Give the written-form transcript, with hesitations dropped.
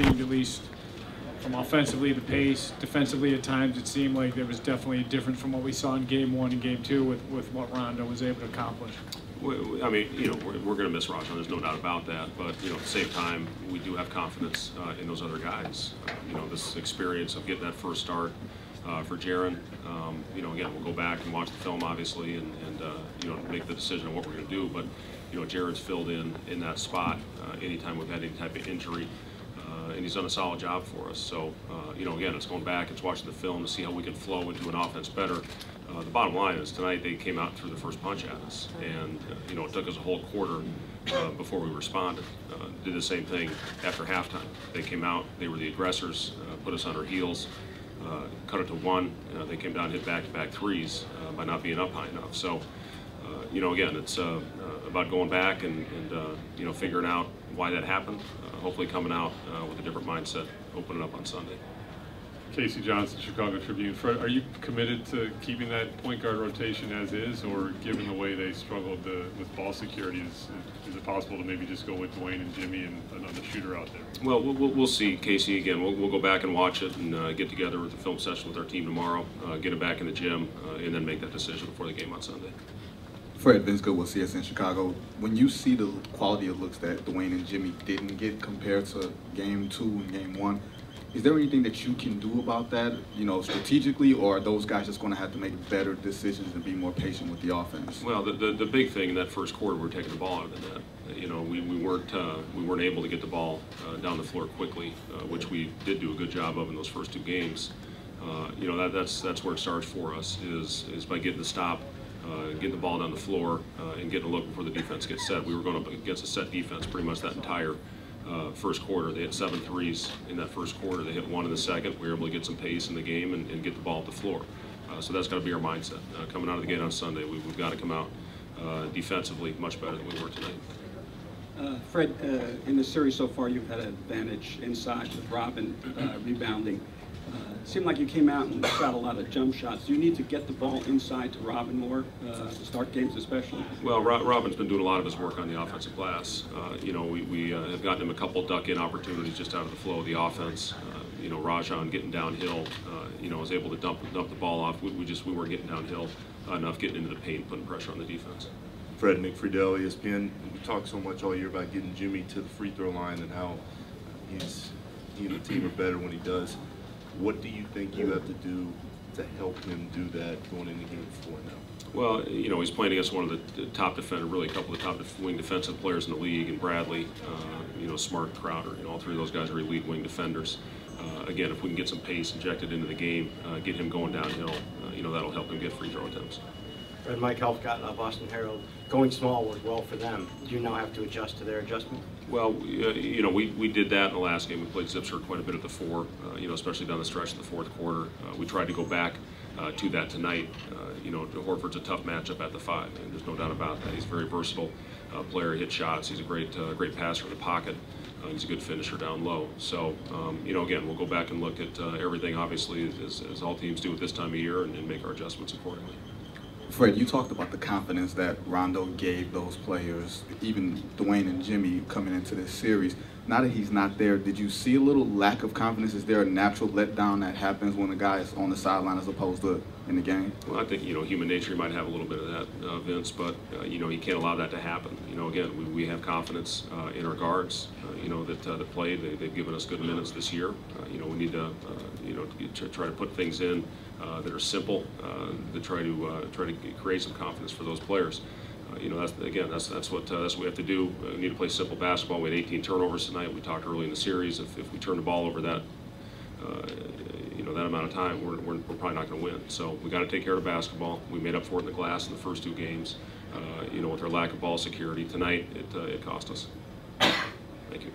seemed, at least from offensively, the pace, defensively at times, it seemed like there was definitely a difference from what we saw in Game 1 and Game 2 with what Rondo was able to accomplish. I mean, you know, we're going to miss Rajon. There's no doubt about that. But you know, at the same time, we do have confidence in those other guys. You know, this experience of getting that first start for Jaren. You know, again, we'll go back and watch the film, obviously, and you know, make the decision on what we're going to do. But you know, Jaren's filled in that spot anytime we've had any type of injury. And he's done a solid job for us. So, you know, again, it's going back, it's watching the film to see how we can flow into an offense better. The bottom line is tonight they came out and threw the first punch at us. And, you know, it took us a whole quarter before we responded. Did the same thing after halftime. They came out, they were the aggressors, put us on our heels, cut it to one. They came down and hit back-to-back threes by not being up high enough. So, you know, again, it's about going back and you know, figuring out why that happened. Hopefully coming out with a different mindset, opening up on Sunday. Casey Johnson, Chicago Tribune. Fred, are you committed to keeping that point guard rotation as is, or given the way they struggled with ball security, is it possible to maybe just go with Dwayne and Jimmy and another shooter out there? Well, we'll see, Casey. Again, we'll go back and watch it and get together with the film session with our team tomorrow, get it back in the gym, and then make that decision before the game on Sunday. Fred, Vince Good with CSN Chicago. When you see the quality of looks that Dwayne and Jimmy didn't get compared to Game 2 and Game 1, is there anything that you can do about that, you know, strategically, or are those guys just going to have to make better decisions and be more patient with the offense? Well, the big thing in that first quarter, we were taking the ball out of the net. You know, we weren't able to get the ball down the floor quickly, which we did do a good job of in those first two games. You know, that's where it starts for us is by getting the stop. Getting the ball down the floor and getting a look before the defense gets set. We were going up against a set defense pretty much that entire first quarter. They hit 7 threes in that first quarter. They hit 1 in the second. We were able to get some pace in the game and get the ball at the floor. So that's got to be our mindset. Coming out of the gate on Sunday, we've got to come out defensively much better than we were tonight. Fred, in the series so far, you've had an advantage inside with Robin rebounding. It seemed like you came out and shot a lot of jump shots. Do you need to get the ball inside to Robin more to start games especially? Well, Robin's been doing a lot of his work on the offensive glass. You know, we have gotten him a couple duck-in opportunities just out of the flow of the offense. You know, Rajon getting downhill, you know, was able to dump the ball off. We weren't getting downhill enough, getting into the paint, putting pressure on the defense. Fred, Nick Friedel, ESPN. We talked so much all year about getting Jimmy to the free throw line and how he and the team are better when he does. What do you think you have to do to help him do that going into Game 4 now? Well, you know, he's playing against one of the top defender, really a couple of the top wing defensive players in the league, and Bradley, you know, Smart and Crowder. You know, all three of those guys are elite wing defenders. Again, if we can get some pace injected into the game, get him going downhill, you know, that'll help him get free throw attempts. Fred, Mike Helfgott, Boston Herald. Going small worked well for them. Do you now have to adjust to their adjustment? Well, you know, we did that in the last game. We played Zipser quite a bit at the 4, you know, especially down the stretch of the fourth quarter. We tried to go back to that tonight. You know, Horford's a tough matchup at the 5, and there's no doubt about that. He's a very versatile player. He hits shots. He's a great passer in the pocket. He's a good finisher down low. So, you know, again, we'll go back and look at everything, obviously, as all teams do at this time of year, and make our adjustments accordingly. Fred, you talked about the confidence that Rondo gave those players, even Dwayne and Jimmy, coming into this series. Now that he's not there, did you see a little lack of confidence? Is there a natural letdown that happens when the guy is on the sideline as opposed to in the game? Well, I think, you know, human nature might have a little bit of that, Vince, but, you know, you can't allow that to happen. You know, again, we have confidence in our guards, you know, that played. They've given us good minutes this year. You know, we need to, you know, try to put things in that are simple to try to create some confidence for those players. You know, that's what we have to do. We need to play simple basketball. We had 18 turnovers tonight. We talked early in the series. If we turn the ball over that, you know, that amount of time, we're probably not going to win. So we got to take care of the basketball. We made up for it in the glass in the first 2 games. You know, with our lack of ball security tonight, it cost us. Thank you.